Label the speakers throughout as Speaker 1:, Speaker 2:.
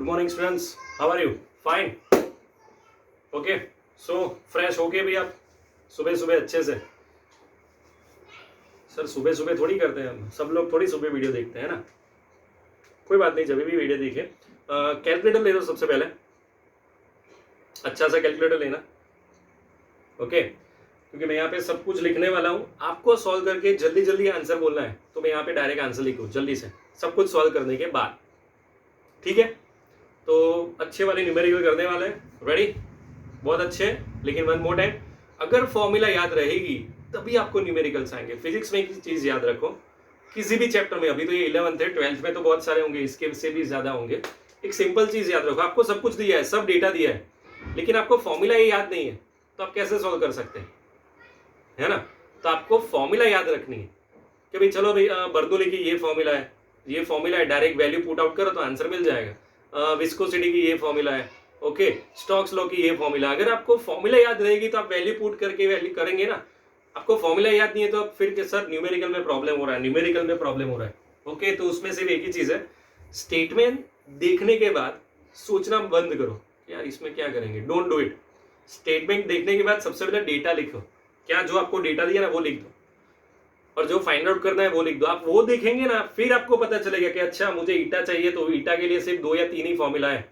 Speaker 1: Good morning students, how are you? Fine, okay. So fresh हो गए भी आप सुबह सुबह अच्छे से? सर सुबह सुबह थोड़ी करते हैं हम, सब लोग थोड़ी सुबह वीडियो देखते हैं ना। कोई बात नहीं, जब भी वीडियो देखे कैलकुलेटर ले लो सबसे पहले, अच्छा सा कैलकुलेटर लेना, ओके। क्योंकि मैं यहाँ पे सब कुछ लिखने वाला हूँ, आपको सॉल्व करके जल्दी जल्दी आंसर बोलना है, तो मैं यहाँ पे डायरेक्ट आंसर लिखूँ जल्दी से, सब कुछ सॉल्व करने के बाद, ठीक है। तो अच्छे वाले न्यूमेरिकल करने वाले हैं, रेडी? बहुत अच्छे। लेकिन वन मोर टाइम, अगर फॉर्मूला याद रहेगी तभी आपको न्यूमेरिकल्स आएंगे। फिजिक्स में एक चीज याद रखो, किसी भी चैप्टर में, अभी तो ये 11th है, 12th में तो बहुत सारे होंगे, इसके से भी ज्यादा होंगे। एक सिंपल चीज याद रखो, आपको सब कुछ दिया है, सब डेटा दिया है, लेकिन आपको फॉर्मूला ये याद नहीं है, तो आप कैसे सॉल्व कर सकते हैं, है ना? तो आपको फॉर्मूला याद रखनी है कि भाई चलो भाई बर्नौली की ये फॉर्मूला है, ये फॉर्मूला है, डायरेक्ट वैल्यू पुट आउट करो तो आंसर मिल जाएगा। विस्कोसिटी की ये फॉर्मूला है, ओके। स्टोक्स लॉ की ये फॉर्मूला, अगर आपको फॉर्मूला याद रहेगी तो आप वैल्यू पुट करके वैल्यू करेंगे ना। आपको फॉर्मूला याद नहीं है तो आप फिर सर न्यूमेरिकल में प्रॉब्लम हो रहा है, न्यूमेरिकल में प्रॉब्लम हो रहा है, ओके। तो उसमें सिर्फ एक ही चीज है, स्टेटमेंट देखने के बाद सोचना बंद करो यार इसमें क्या करेंगे, डोंट डू इट। स्टेटमेंट देखने के बाद सबसे पहले डेटा लिखो, क्या जो आपको डेटा दिया ना वो लिख दो, और जो फाइंड आउट करना है वो लिख दो। आप वो देखेंगे ना, फिर आपको पता चलेगा कि अच्छा मुझे ईटा चाहिए, तो ईटा के लिए सिर्फ 2 या 3 ही फॉर्मूला है,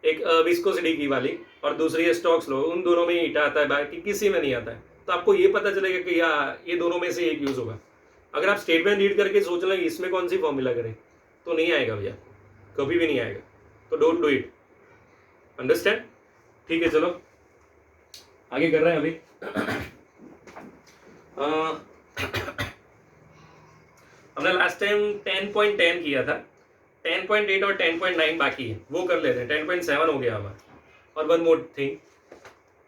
Speaker 1: एक विस्कोसिटी की वाली और दूसरी है स्टोक्स लॉ, उन दोनों में ही ईटा आता है, बाकी किसी में नहीं आता है। तो आपको ये पता चलेगा कि ये दोनों में से एक यूज होगा। अगर आप स्टेटमेंट रीड करके सोच लेंगे इसमें कौन सी फॉर्मूला करें, तो नहीं आएगा भैया, कभी भी नहीं आएगा। तो डोंट डू इट, अंडरस्टैंड? ठीक है, चलो आगे कर रहे हैं अभी। हमने लास्ट टाइम 10.10 किया था, 10.8 और 10.9 बाकी है, वो कर लेते हैं। 10.7 हो गया हमारा। और one more thing,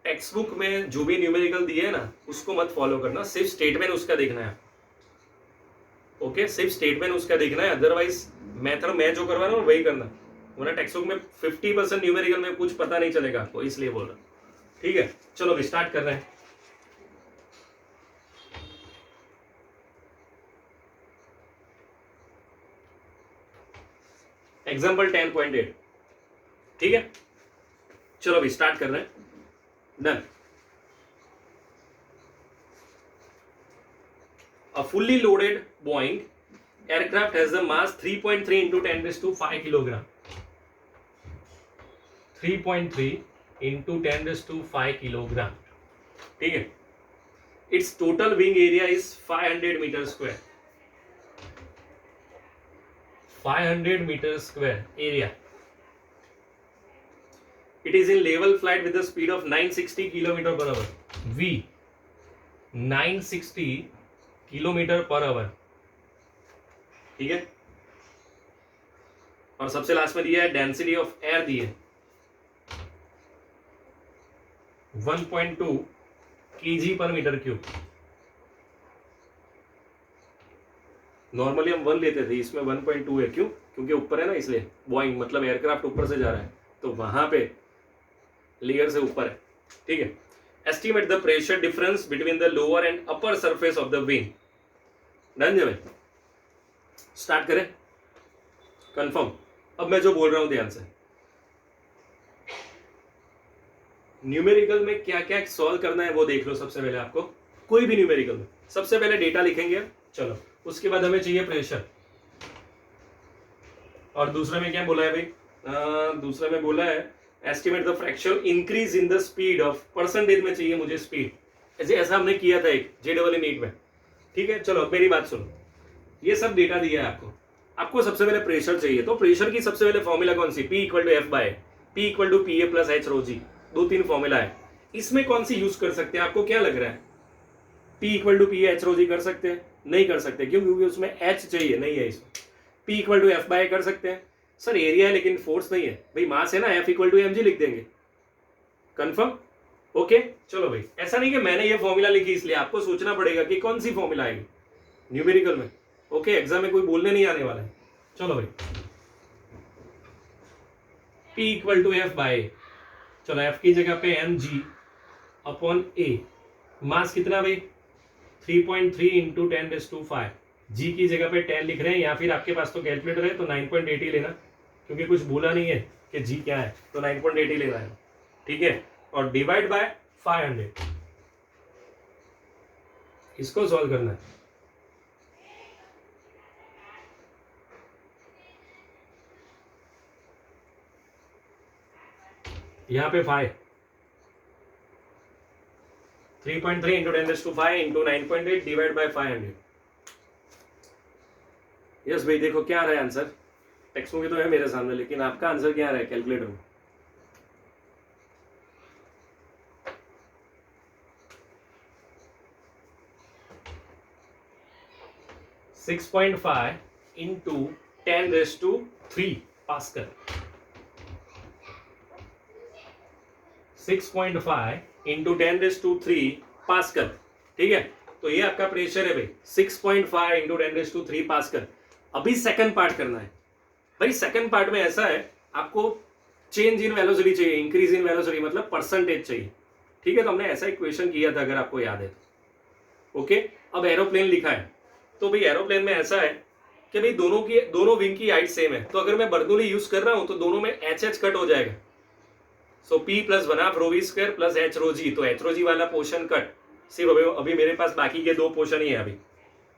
Speaker 1: text book में जो भी न्यूमेरिकल दिए है ना उसको मत फॉलो करना, सिर्फ स्टेटमेंट उसका देखना है, ओके। सिर्फ स्टेटमेंट उसका देखना है, अदरवाइज मेथड मैं जो करवा रहा हूँ वही करना, वरना टेक्स्ट बुक में 50% न्यूमेरिकल में कुछ पता नहीं चलेगा आपको, इसलिए बोल रहा हूँ, ठीक है। चलो अभी स्टार्ट कर रहे हैं। एग्जाम्पल 10.8, ठीक है। चलो अभी स्टार्ट कर रहे हैं, done. A fully loaded Boeing aircraft has a mass 3.3 into 10 raised to 5 kilogram. 3.3 into 10 raised to 5 kilogram, ठीक है। Its total wing area is 500 meter square. 500 meters square area. It is in level flight with a speed of 960 km per hour. V 960 km per hour, ठीक है। और सबसे last में दिया है density of air दी है 1.2 kg पर metre cube. Normally हम 1 लेते थे, इसमें 1.2 है, क्यों? क्योंकि ऊपर है ना, इसलिए बोइंग मतलब एयरक्राफ्ट ऊपर से जा रहा है, तो वहां पे लेयर से ऊपर है, ठीक है। Estimate the pressure difference between the lower and upper surface of the wing. Done जब स्टार्ट करें, कंफर्म। अब मैं जो बोल रहा हूं ध्यान से, न्यूमेरिकल में क्या क्या सॉल्व करना है वो देख लो। सबसे पहले आपको कोई भी न्यूमेरिकल में सबसे पहले डेटा लिखेंगे, चलो। उसके बाद हमें चाहिए प्रेशर, और दूसरे में क्या बोला है भाई? दूसरे में बोला है estimate the fractional increase in the speed of, percentage में चाहिए मुझे स्पीड, ऐसा हमने किया था एक JEE नीट में, ठीक है। चलो मेरी बात सुनो, ये सब डेटा दिया है आपको, आपको सबसे पहले प्रेशर चाहिए, तो प्रेशर की सबसे पहले फॉर्मूला कौन सी? P = F/A, P = PA + H ρg, 2-3 formula है। इसमें कौन सी यूज कर सकते हैं, आपको क्या लग रहा है? P = PA H ρg कर सकते हैं? नहीं कर सकते, क्यों? क्योंकि उसमें H चाहिए, नहीं है इसमें। P = F/A कर सकते हैं, सर एरिया है लेकिन फोर्स नहीं है भाई, मास है ना, F = mg लिख देंगे, कंफर्म, ओके। चलो भाई, ऐसा नहीं कि मैंने ये फॉर्मूला लिखी इसलिए, आपको सोचना पड़ेगा कि कौन सी फॉर्मूला आएगी न्यूमेरिकल में, ओके। एग्जाम में कोई बोलने नहीं आने वाला है। चलो भाई, P = F/A, चलो F की जगह पे mg/a, मास कितना भाई? 3.3 into 10⁵ G की जगह पे 10 लिख रहे हैं, या फिर आपके पास तो कैलकुलेटर है तो 9.8 ही लेना, क्योंकि कुछ बोला नहीं है कि जी क्या है, तो 9.8 ही लेना है, ठीक है। और डिवाइड बाय 500, इसको सॉल्व करना है। यहाँ पे 5, 3.3 into 10⁵ into 9.8 divide by 500। Yes भाई, देखो क्या आ रहा है आंसर, टेक्स्ट में भी तो है मेरे सामने, लेकिन आपका आंसर क्या आ रहा है कैलकुलेटर में? Six 6.5 into 10⁵ pascal, 6.5 into 10⁵ pascal, ठीक है। तो ये आपका प्रेशर है भाई, 6.5 इंटू 10⁵ पास्कल। अभी सेकंड पार्ट करना है भाई। सेकंड पार्ट में ऐसा है, आपको चेंज इन वेलोसिटी चाहिए, इंक्रीज इन वेलोसिटी मतलब परसेंटेज चाहिए, ठीक है। तो हमने ऐसा इक्वेशन किया था, अगर आपको याद है तो। ओके, अब एरोप्लेन लिखा है, तो भाई एरोप्लेन में ऐसा है कि भाई दोनों विंग की हाइट सेम है, तो अगर मैं बर्नूली यूज कर रहा हूं तो दोनों में एच एच कट हो जाएगा। So P plus 1/2 ρ v square plus H rho g, तो एच रो जी वाला पोर्शन कट। सिर्फ अभी मेरे पास बाकी के दो पोर्शन ही है। अभी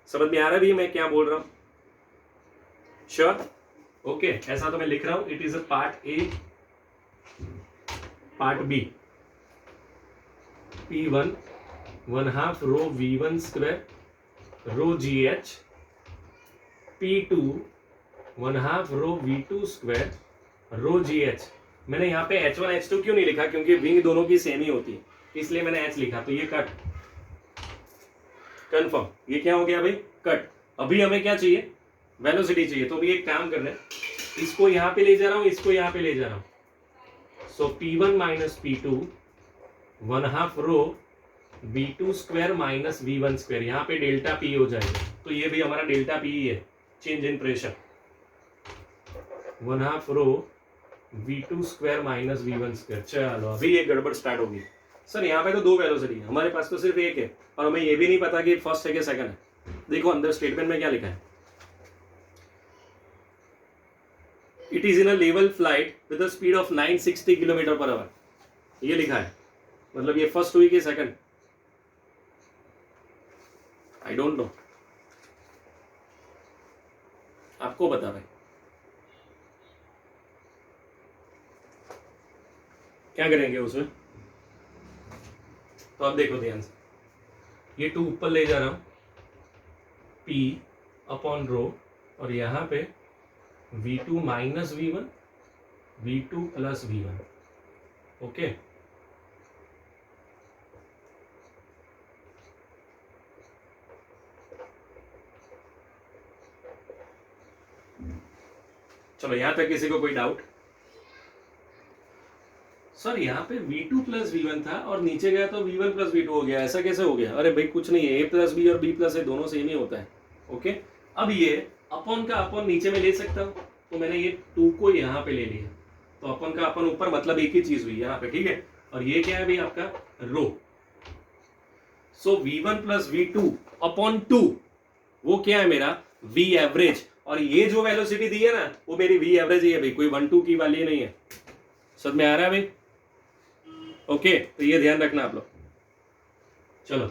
Speaker 1: समझ में आ रहा है भी मैं क्या बोल रहा हूं? श्योर? ओके, ऐसा तो मैं लिख रहा हूं, it is a part A, part B, P1 1/2 ρ v1 square rho g h, P2 1/2 ρ v2 square rho g h. मैंने यहाँ पे H1 H2 क्यों नहीं लिखा? क्योंकि विंग दोनों की सेम ही होती है, इसलिए मैंने H लिखा। तो ये कट कंफर्म, ये क्या हो गया भाई? कट। अभी हमें क्या चाहिए? वेलोसिटी चाहिए। तो अभी एक काम करना है, इसको यहाँ पे ले जा रहा हूँ, इसको यहाँ पे ले जा रहा हूँ। सो P1 minus P2 1/2 ρ v2 square minus v1 square, यहाँ पे डेल्टा P हो जाएगा। तो ये भी हमारा डेल्टा P ही है, change in pressure. 1/2 ρ v2 square minus v1 square. चलो अभी ये गड़बड़ स्टार्ट होगी। सर यहाँ पे तो दो वेलोसिटी है, हमारे पास तो सिर्फ एक है, और हमें ये भी नहीं पता कि फर्स्ट है कि सेकंड है। देखो अंदर स्टेटमेंट में क्या लिखा है, it is in a level flight with a speed of 960 kilometre per hour, ये लिखा है। मतलब ये फर्स्ट हुई कि सेकंड? आई डोंट नो, आपको बता भाई, क्या करेंगे उसमें? तो अब देखो ध्यान से, ये 2 ऊपर ले जा रहा हूं, P अपॉन रो, और यहां पे V2 minus V1, V2 plus V1। Okay, चलो यहां तक किसी को कोई डाउट? सर यहाँ पे V2 प्लस V1 था और नीचे गया तो V1 प्लस V2 हो गया, ऐसा कैसे हो गया? अरे भाई कुछ नहीं है, A प्लस B और B प्लस A दोनों सेम ही होता है। ओके, अब ये अपॉन का अपॉन नीचे में ले सकता हूँ, तो मैंने ये 2 को यहाँ पे ले लिया, तो अपॉन का अपॉन ऊपर, मतलब एक ही चीज हुई यहाँ पे, ठीक है। और ये क्या है भाई आपका? रो। सो V1 प्लस V2 अपॉन 2, वो क्या है मेरा? V average. और ये जो वेलोसिटी दी है ना, वो मेरी V एवरेज ही है भाई, कोई 1 2 की वाली नहीं है। समझ में आ रहा है भाई? ओके, तो ये ध्यान रखना आप लोग। चलो,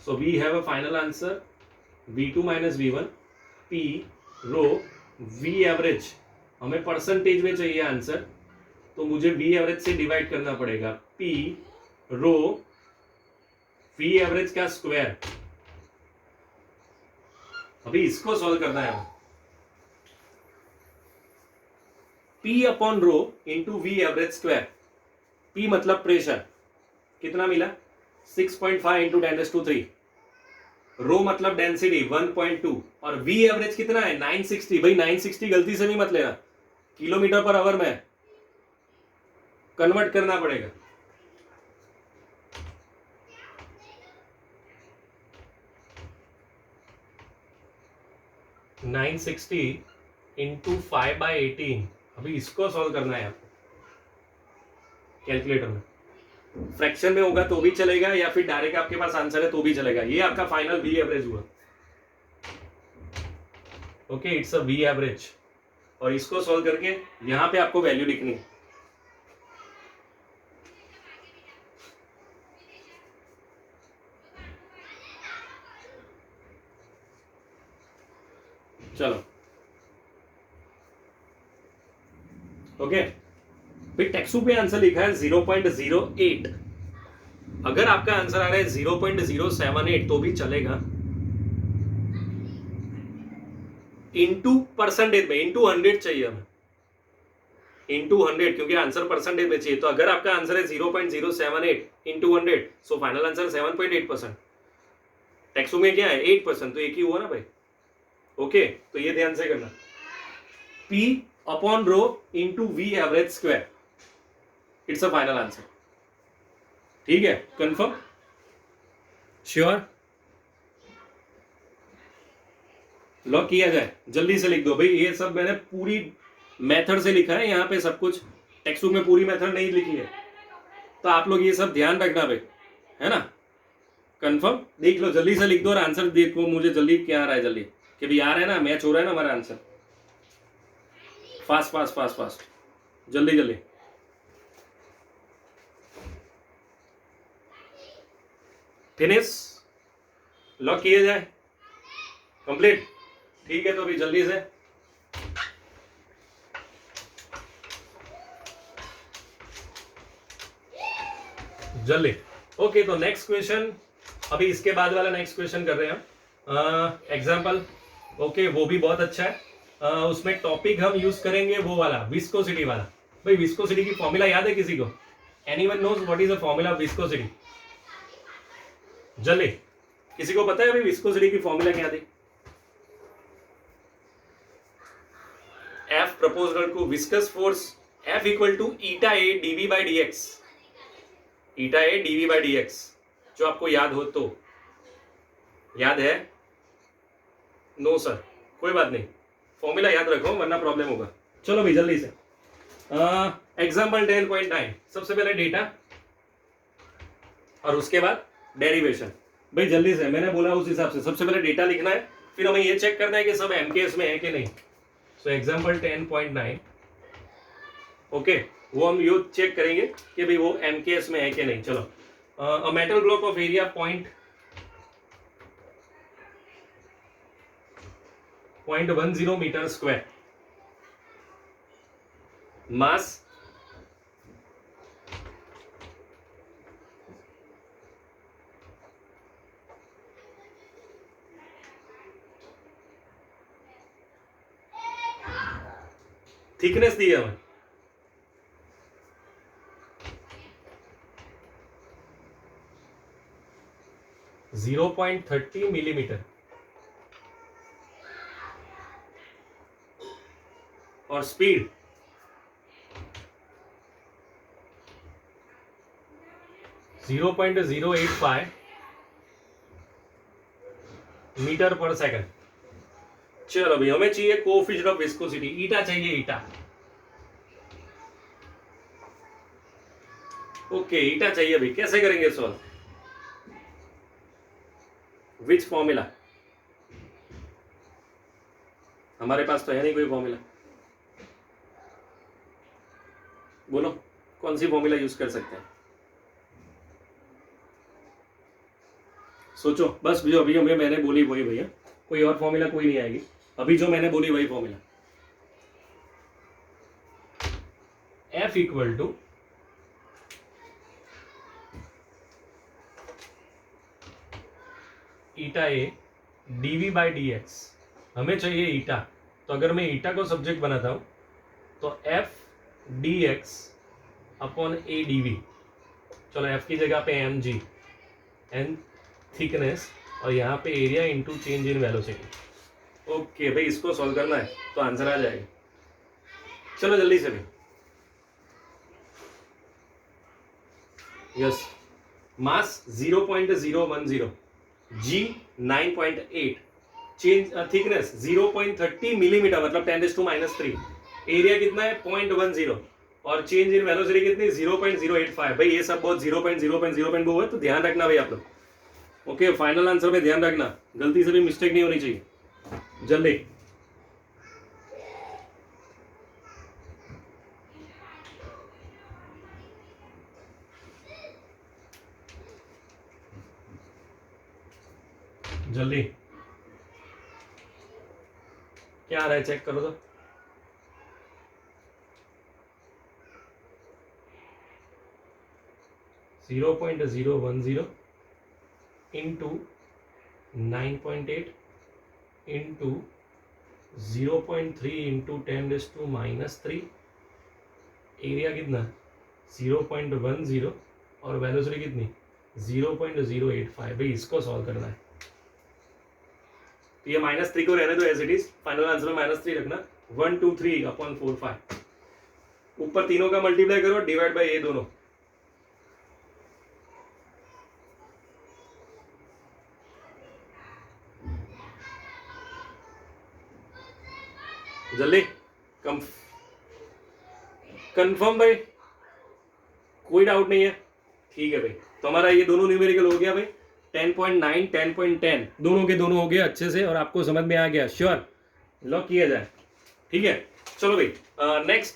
Speaker 1: so we have a final answer V2 minus V1 P rho V average. हमें परसेंटेज में चाहिए आंसर, तो मुझे V एवरेज से डिवाइड करना पड़ेगा। P रो V एवरेज का स्क्वायर। अभी इसको सॉल्व करना है। P upon rho into V average square. P मतलब प्रेशर, कितना मिला? 6.5 इंटू 10⁻³ रो मतलब डेंसिटी 1.2, और V एवरेज कितना है? 960। भाई 960 गलती से नहीं मत लेना, किलोमीटर पर आवर में कन्वर्ट करना पड़ेगा। Nine 960 into 5/18। अभी इसको सॉल्व करना है आपको कैलकुलेटर में। फ्रैक्शन में होगा तो भी चलेगा, या फिर डायरेक्ट आपके पास आंसर है तो भी चलेगा। ये आपका फाइनल V एवरेज हुआ। Okay, it's a V average. और इसको सॉल्व करके यहां पे आपको वैल्यू लिखनी है। चलो ओके, फिर टेक्सू पे आंसर लिखा है 0.08। अगर आपका आंसर आ रहा है 0.078 तो भी चलेगा, इंटू परसेंटेज में, इंटू 100 चाहिए हमें, इंटू 100, क्योंकि आंसर परसेंटेज में चाहिए। तो अगर आपका आंसर है 0.078 इंटू 100, सो फाइनल आंसर 7.8%। टेक्सू में क्या है 8%, तो एक ही हुआ ना भाई। ओके, तो ये ध्यान से करना, P upon rho into V average square, it's a final answer. ठीक है, कंफर्म, श्योर, लॉक किया जाए। जल्दी से लिख दो भाई, ये सब मैंने पूरी मेथड से लिखा है, यहाँ पे सब कुछ टेक्स्ट बुक में पूरी मेथड नहीं लिखी है, तो आप लोग ये सब ध्यान रखना भाई, है ना। कंफर्म, देख लो, जल्दी से लिख दो और आंसर देखो मुझे जल्दी क्या आ रहा है, जल्दी कि भाई आ रहा है ना, मैच हो रहा है ना हमारा answer. Fast fast fast fast, जल्दी जल्दी। फिनिश, लॉक किया जाए, कंप्लीट। ठीक है, तो अभी जल्दी से जल्दी। ओके, तो नेक्स्ट क्वेश्चन, अभी इसके बाद वाला नेक्स्ट क्वेश्चन कर रहे हैं हम, एग्जाम्पल। ओके, वो भी बहुत अच्छा है। उसमें टॉपिक हम यूज करेंगे वो वाला, विस्कोसिटी वाला। भाई विस्कोसिटी की फॉर्मूला याद है किसी को? Anyone knows what is the formula of viscosity? जल्दी, किसी को पता है भाई विस्कोसिटी की फॉर्मूला क्या थी? F proportional to viscous force, F equal to eta A dV by dx, eta A dV by dx, जो आपको याद हो तो। याद है? नो सर, कोई बात नहीं, फॉर्मूला याद रखो वरना प्रॉब्लम होगा। चलो भाई जल्दी से, एग्जाम्पल 10.9, सबसे पहले डेटा और उसके बाद डेरिवेशन। भाई जल्दी से, मैंने बोला उस हिसाब से सबसे पहले डेटा लिखना है, फिर हमें ये चेक करना है कि सब एमकेएस में है कि नहीं। सो एग्जाम्पल 10.9, ओके, वो हम ये चेक करेंगे कि भाई वो एमकेएस में है कि नहीं। चलो, a metal block of area 0.10 metre square, mass thickness दी है हमें 0.30 मिलीमीटर, और स्पीड 0.085 मीटर पर सेकंड। चलो भाई, हमें चाहिए कोएफिशिएंट ऑफ विस्कोसिटी, ईटा चाहिए, ईटा। ओके, ईटा चाहिए भाई, कैसे करेंगे सॉल्व? Which formula? हमारे पास तो है नहीं कोई फॉर्मूला, बोलो कौन सी फॉर्मूला यूज कर सकते हैं? सोचो बस, जो अभी हमें मैंने बोली वही भैया, कोई और फॉर्मूला कोई नहीं आएगी, अभी जो मैंने बोली वही formula. F equal to eta A d v by d x, हमें चाहिए ईटा, तो अगर मैं ईटा को सब्जेक्ट बनाता हूं तो F d x upon A d v. चलो, एफ की जगह पे एम जी, एन थिकनेस, और यहाँ पे area into change in velocity. Okay भाई, इसको सॉल्व करना है तो आंसर आ जाएगा। चलो जल्दी से भी, यस, मास 0.010, जी 9.8, चेंज थिकनेस 0.30 मिलीमीटर, मतलब 10⁻⁻3, एरिया कितना है 0.10, और चेंज इन वेलोसिटी कितनी 0.085। भाई ये सब बहुत 0.0.0 है, तो ध्यान रखना भाई आप लोग। ओके, फाइनल आंसर में ध्यान रखना, गलती से भी मिस्टेक नहीं होनी चाहिए। जल्दी जल्दी क्या आ रहा है चेक करो तो। Zero 0.010 into 9.8 into 0.3 into 10⁻³ area कितना 0.10 और वेलोसिटी कितनी 0.085। भाई इसको सॉल्व करना है तो ये -3 को रहने दो as it is, final answer में -3 रखना। 123/4/5 ऊपर तीनों का मल्टीप्लाई करो डिवाइड बाय ये दोनों। जल्दी कंफर्म भाई, कोई डाउट नहीं है? ठीक है भाई, तो हमारा ये दोनों न्यूमेरिकल हो गया भाई 10.9 10.10 दोनों के दोनों हो गए अच्छे से और आपको समझ में आ गया। श्योर, लॉक किया जाए। ठीक है, चलो भाई नेक्स्ट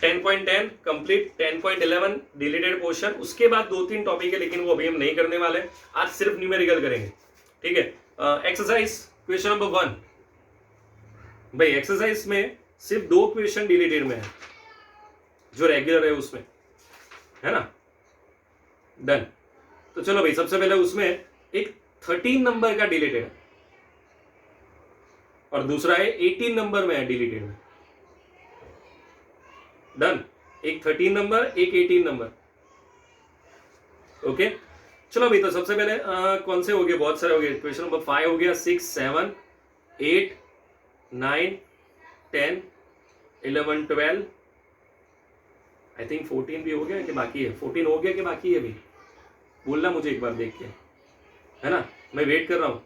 Speaker 1: 10.10 कंप्लीट, 10.11 डिलीटेड पोर्शन। उसके बाद 2-3 टॉपिक है लेकिन वो अभी हम नहीं करने वाले, आज सिर्फ न्यूमेरिकल करेंगे। ठीक है, एक्सरसाइज क्वेश्चन नंबर 1 भाई, एक्सरसाइज में सिर्फ 2 क्वेश्चन डिलीटेड में है जो रेगुलर है उसमें, है ना। डन। तो चलो भाई, सबसे पहले उसमें एक 13 नंबर का डिलीटेड है और दूसरा है 18 नंबर में है डिलीटेड में। डन, एक 13 नंबर एक 18 नंबर। ओके, चलो भाई, तो सबसे पहले कौन से हो गए, बहुत सारे हो गए। क्वेश्चन नंबर 5 हो गया, 6 7 8 9 10 11 12 आई थिंक 14 भी हो गया कि बाकी है। 14 हो गया कि बाकी है? भी बोलना मुझे एक बार देख के, है ना, मैं वेट कर रहा हूँ।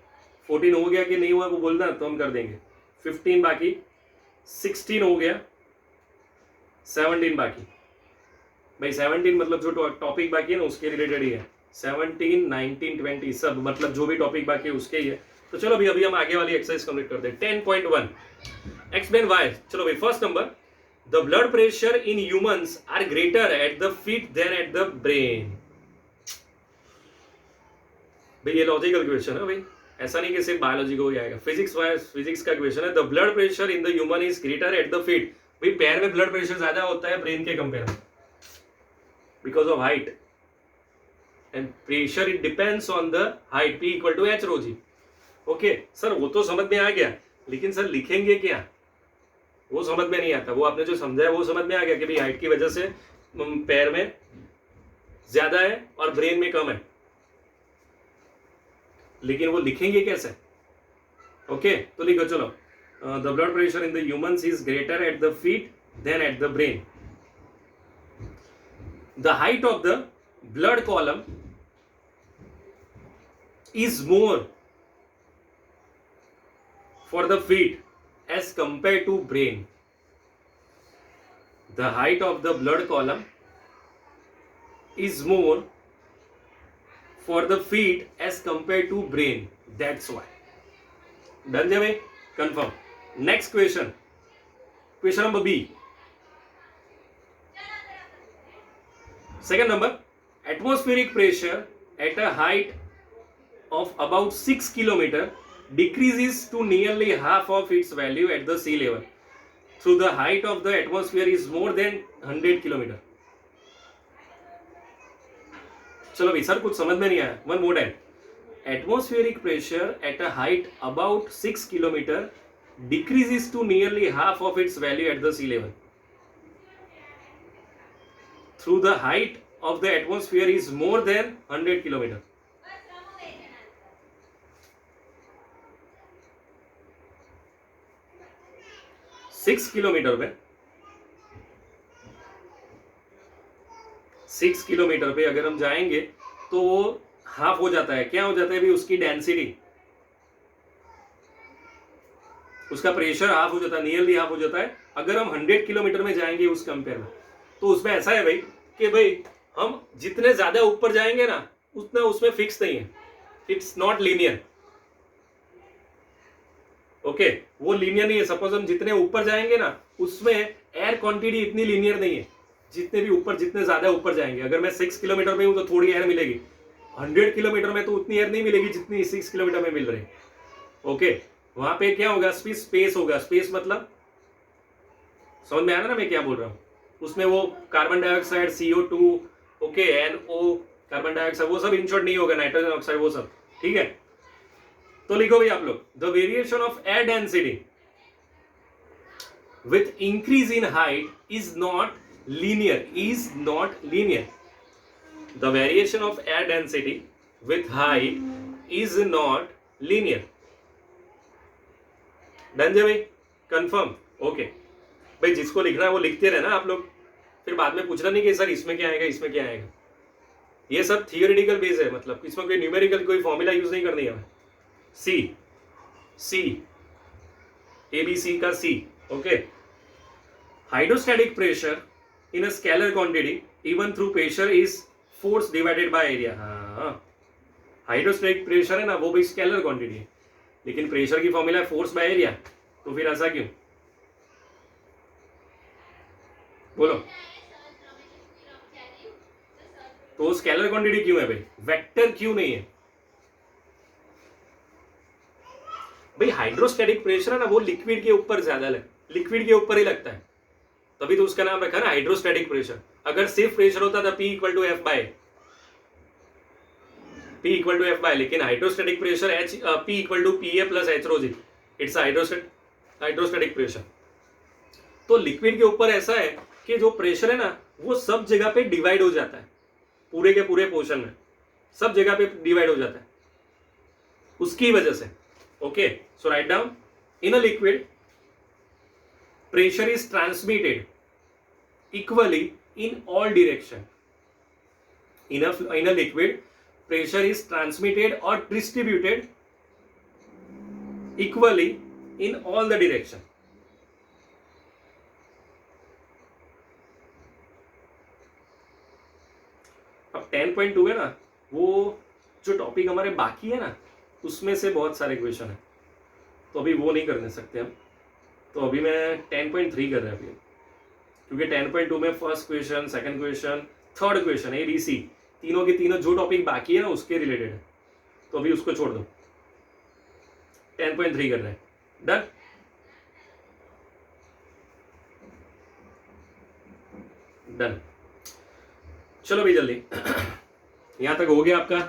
Speaker 1: 14 हो गया कि नहीं हुआ वो बोलना, तो हम कर देंगे। 15 बाकी, 16 हो गया, 17 बाकी। भाई 17 मतलब जो टॉपिक बाकी है ना उसके रिलेटेड ही है। 17 19 20 सब मतलब जो भी टॉपिक बाकी है उसके ही है। तो चलो भाई, अभी हम आगे वाली एक्सरसाइज कंप्लीट करते हैं। 10.1 एक्सप्लेन व्हाई। चलो भाई, first number, the blood pressure in humans are greater at the feet than at the brain. भाई ये लॉजिकल क्वेश्चन है भाई, ऐसा नहीं कि सिर्फ बायोलॉजी को ही आएगा, फिजिक्स का क्वेश्चन है। The blood pressure in the human is greater at the feet. भाई पैर में ब्लड प्रेशर ज्यादा होता है ब्रेन के कंपेयर में, because of height and pressure it depends on the height, P = H ρg। Okay sir, वो तो समझ में आ गया, लेकिन सर लिखेंगे क्या वो समझ में नहीं आता। वो आपने जो समझा है वो समझ में आ गया कि भाई हाइट की वजह से पैर में ज्यादा है और ब्रेन में कम है, लेकिन वो लिखेंगे कैसे? ओके, तो लिखो चलो, the blood pressure in the humans is greater at the feet than at the brain. The height of the blood column is more for the feet as compared to brain. The height of the blood column is more for the feet as compared to brain. That's why. Done है भाई, confirm. Next question. Question number B. Second number, atmospheric pressure at a height of about 6 km decreases to nearly half of its value at the sea level through the height of the atmosphere is more than 100 km. चलो भाई, sir कुछ समझ में नहीं आया, one more time. Atmospheric pressure at a height about 6 km decreases to nearly half of its value at the sea level through the height of the atmosphere is more than 100 km. 6 kilometre पे 6 kilometre पे अगर हम जाएंगे तो वो half हो जाता है। क्या हो जाता है भी? उसकी डेंसिटी, उसका प्रेशर हाफ हो जाता है, नियरली हाफ हो जाता है अगर हम 100 किलोमीटर में जाएंगे उस कंपेयर में। तो उसमें ऐसा है भाई कि भाई हम जितने ज्यादा ऊपर जाएंगे ना उतना उसमें फिक्स नहीं है, इट्स नॉट लीनियर। ओके, वो लीनियर नहीं है। सपोज हम जितने ऊपर जाएंगे ना उसमें एयर क्वांटिटी इतनी लीनियर नहीं है। जितने भी ऊपर, जितने ज्यादा ऊपर जाएंगे, अगर मैं 6 किलोमीटर पे हूं तो थोड़ी एयर मिलेगी, 100 किलोमीटर में तो उतनी एयर नहीं मिलेगी जितनी 6 किलोमीटर में मिल रही। ओके, वहां पे क्या होगा, स्पेस होगा। स्पेस मतलब समझ में आ रहा ना मैं क्या बोल रहा हूँ? उसमें वो carbon dioxide, CO2, okay, NO, carbon dioxide, वो सब इन शॉर्ट नहीं होगा, नाइट्रोजन ऑक्साइड, वो सब। ठीक है, तो लिखो भाई आप लोग, the variation of air density with increase in height is not linear. The variation of air density with height is not linear. Done J भाई, कंफर्म? ओके भाई, जिसको लिखना है वो लिखते रहना आप लोग, फिर बाद में पूछना नहीं कि सर इसमें क्या आएगा, इसमें क्या आएगा। ये सब थियोरेटिकल बेस है, मतलब इसमें कोई न्यूमेरिकल कोई फॉर्मूला यूज नहीं करनी है। सी ABC का C। Okay, hydrostatic pressure in a scalar quantity even through pressure is force divided by area। हाँ, हाइड्रोस्टैटिक प्रेशर है ना, वो भी स्केलर क्वांटिटी है, लेकिन प्रेशर की फॉर्मूला है फोर्स बाय एरिया, तो फिर ऐसा क्यों? बोलो, तो स्केलर क्वांटिटी क्यों है भाई, वेक्टर क्यों नहीं है भाई? हाइड्रोस्टैटिक प्रेशर है ना, वो लिक्विड के ऊपर ज्यादा लिक्विड के ऊपर ही लगता है, तभी तो उसका नाम रखा ना हाइड्रोस्टैटिक प्रेशर। अगर सिर्फ प्रेशर होता था P = F बाय, लेकिन hydrostatic pressure P = PA + H-ρg, it's hydrostatic pressure. तो लिक्विड के ऊपर ऐसा है कि जो प्रेशर है ना, वो सब जगह पे डिवाइड हो जाता है, पूरे के पूरे पोर्शन में सब जगह पे डिवाइड हो जाता है उसकी वजह से। Okay, so write down, in a liquid pressure is transmitted equally in all direction. In a liquid, pressure is transmitted or distributed equally in all the direction. अब 10.2 है ना, वो जो टॉपिक हमारे बाकी है ना, उसमें से बहुत सारे क्वेश्चन है, तो अभी वो नहीं करने सकते हम। तो अभी मैं 10.3 कर रहा हूँ अभी, क्योंकि 10.2 में first question, second question, third question, ABC, तीनों के तीनों जो टॉपिक बाकी है ना उसके रिलेटेड है, तो अभी उसको छोड़ दो, 10.3 कर रहे हैं। डन? डन, चलो भाई जल्दी, यहां तक हो गया आपका?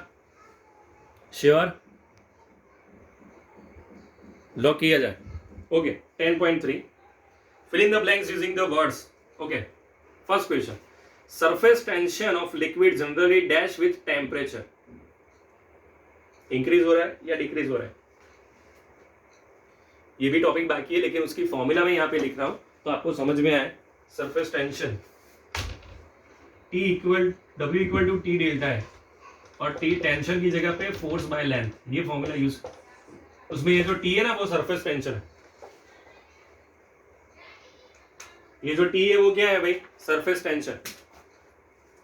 Speaker 1: श्योर? लॉक किया जाए? Okay, 10.3, fill in the blanks using the words. Okay, first question, surface tension of liquid generally dash with temperature, increase हो रहा है या decrease हो रहा है? ये भी टॉपिक बाकी है, लेकिन उसकी फॉर्मूला मैं यहाँ पे लिख रहा हूँ तो आपको समझ में आए। Surface tension W = T delta है, और T टेंशन की जगह पे फोर्स बाय लेंथ, ये फॉर्मूला यूज, उसमें ये जो T है ना वो सरफेस टेंशन है, ये जो T है वो क्या है भाई, सरफेस टेंशन।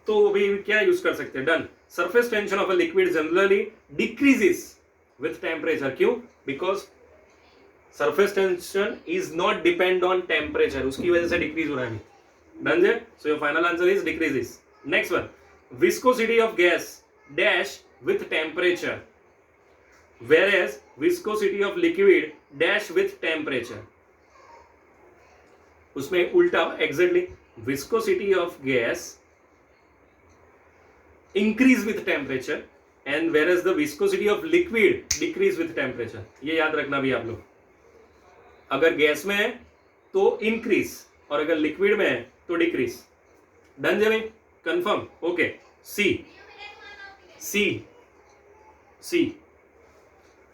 Speaker 1: तो अभी क्या यूज कर सकते हैं? Done, surface tension of a liquid generally decreases with temperature. क्यों? Because surface tension is not depend on temperature, उसकी वजह से डिक्रीज हो रहा है। Done J, so your final answer is decreases. Next one, viscosity of gas dash with temperature, whereas viscosity of liquid dash with temperature। उसमें उल्टा exactly, viscosity of gas increase with temperature and whereas the viscosity of liquid decrease with temperature। ये याद रखना भी आप लोग, अगर gas में है तो इंक्रीज और अगर लिक्विड में है तो डिक्रीज। डन जे, confirm? Okay, see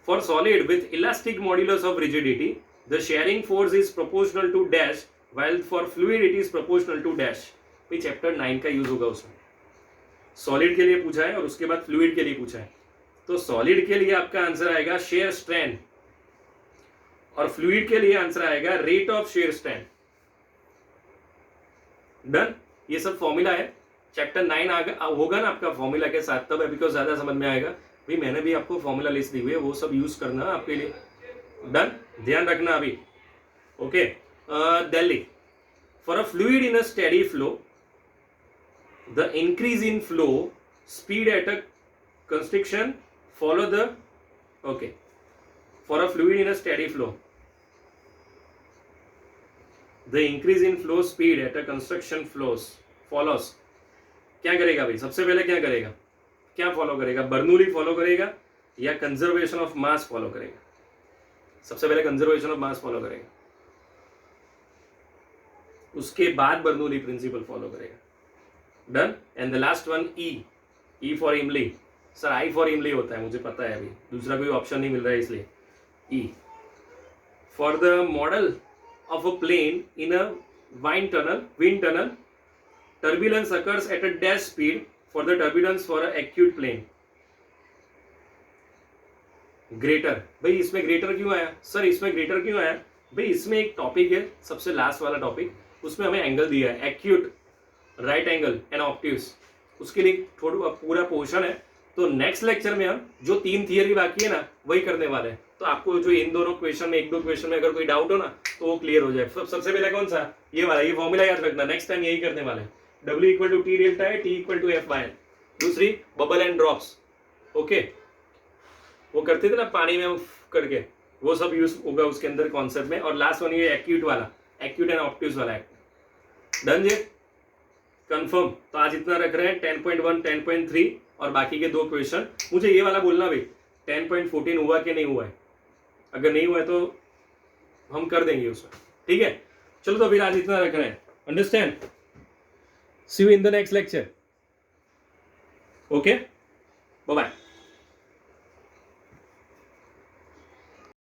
Speaker 1: For solid with elastic modulus of rigidity, the shearing force is proportional to dash, while for fluid it is proportional to dash। भाई चैप्टर 9 का यूज होगा उसमें, सॉलिड के लिए पूछा है और उसके बाद फ्लूइड के लिए पूछा है। तो सॉलिड के लिए आपका आंसर आएगा शेयर स्ट्रेन, और फ्लूइड के लिए आंसर आएगा rate of shear strain. Done, ये सब फॉर्मूला है, चैप्टर 9 होगा ना आपका फॉर्मूला के साथ, तब बिकॉज ज्यादा समझ में आएगा। भाई मैंने भी आपको फॉर्मूला लिस्ट दी हुई है, वो सब यूज करना आपके लिए। डन, ध्यान रखना अभी। Okay, Delhi, for a fluid in a steady flow, the increase in flow speed at a constriction follow the okay for a fluid in a steady flow the increase in flow speed at a construction flows follows क्या करेगा भाई सबसे पहले क्या करेगा क्या follow करेगा बर्नूली follow करेगा या कंजर्वेशन ऑफ मास फॉलो करेगा सबसे पहले कंजर्वेशन ऑफ मास फॉलो करेगा उसके बाद बर्नूली प्रिंसिपल फॉलो करेगा done and the last one E for इमली सर आई फॉर इमली होता है मुझे पता है अभी दूसरा कोई ऑप्शन नहीं मिल रहा है इसलिए E for the model of a plane in a wind tunnel turbulence occurs at a dash speed for the turbulence for a acute plane greater भाई इसमें ग्रेटर क्यों आया सर इसमें ग्रेटर क्यों आया भाई इसमें एक टॉपिक है सबसे लास्ट वाला टॉपिक उसमें हमें एंगल दिया है acute right angle and obtuse उसके लिए थोड़ा पूरा पोर्शन है तो नेक्स्ट लेक्चर में हम जो 3 थियरी बाकी है ना वही करने वाले हैं तो आपको जो इन दोनों क्वेश्चन में एक दो क्वेश्चन में अगर कोई डाउट हो ना तो वो क्लियर हो जाए सबसे पहले कौन सा ये वाला ये फॉर्मूला याद रखना नेक्स्ट टाइम यही करने वाले हैं W equal to T delta है T equal to F by N दूसरी बबल एंड ड्रॉप्स ओके वो करते थे ना पानी में करके वो सब यूज होगा उसके अंदर कॉन्सेप्ट में और लास्ट वन ये एक्यूट वाला एक्यूट एंड ऑब्ट्यूस वाला डन ये कंफर्म तो आज इतना रख रहे हैं 10.1 10.3 और बाकी के 2 क्वेश्चन मुझे ये वाला बोलना भाई 10.14 हुआ कि नहीं हुआ है अगर नहीं हुआ है तो हम कर देंगे उसमें ठीक है चलो तो फिर आज इतना रख रहे हैं understand see you in the next lecture okay bye bye